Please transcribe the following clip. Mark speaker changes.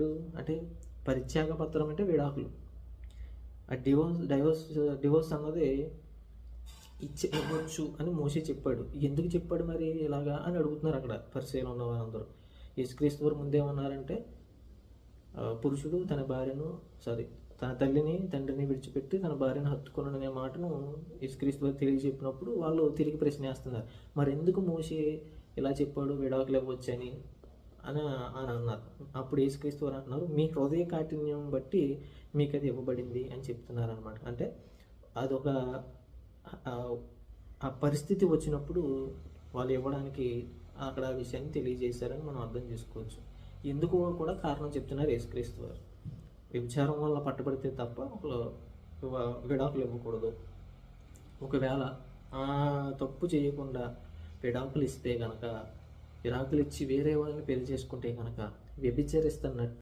Speaker 1: చెప్పాడు అంటే పరిత్యాగ పత్రం అంటే విడాకులు. ఆ డివోర్స్ అన్నది ఇవ్వచ్చు అని మోషే చెప్పాడు. ఎందుకు చెప్పాడు మరి ఇలాగా అని అడుగుతున్నారు అక్కడ పరిచయం ఉన్న వారందరూ. యేసుక్రీస్తు వారు ముందేమన్నారంటే పురుషుడు తన తల్లిని తండ్రిని విడిచిపెట్టి తన భార్యను హత్తుకున్నాడు అనే మాటను యేసుక్రీస్తు వారు తెలియజెప్పినప్పుడు వాళ్ళు తిరిగి ప్రశ్నిస్తున్నారు, మరి ఎందుకు మోషే ఇలా చెప్పాడు విడాకులు ఇవ్వచ్చని అని అని అన్నారు. అప్పుడు యేసుక్రీస్తు వారు అంటున్నారు, మీ హృదయ కాఠిన్యం బట్టి మీకు అది ఇవ్వబడింది అని చెప్తున్నారు అనమాట. అంటే అదొక ఆ పరిస్థితి వచ్చినప్పుడు వాళ్ళు ఇవ్వడానికి అక్కడ ఆ విషయాన్ని తెలియజేశారని మనం అర్థం చేసుకోవచ్చు. ఎందుకు కూడా కారణం చెప్తున్నారు యేసుక్రీస్తు వారు. వ్యభిచారం వల్ల పట్టబడితే తప్ప విడాకులు ఇవ్వకూడదు. ఒకవేళ తప్పు చేయకుండా విడాకులు ఇస్తే కనుక, విడాకులు ఇచ్చి వేరే వాళ్ళని పెళ్లి చేసుకుంటే కనుక వ్యభిచరిస్తున్నట్టు.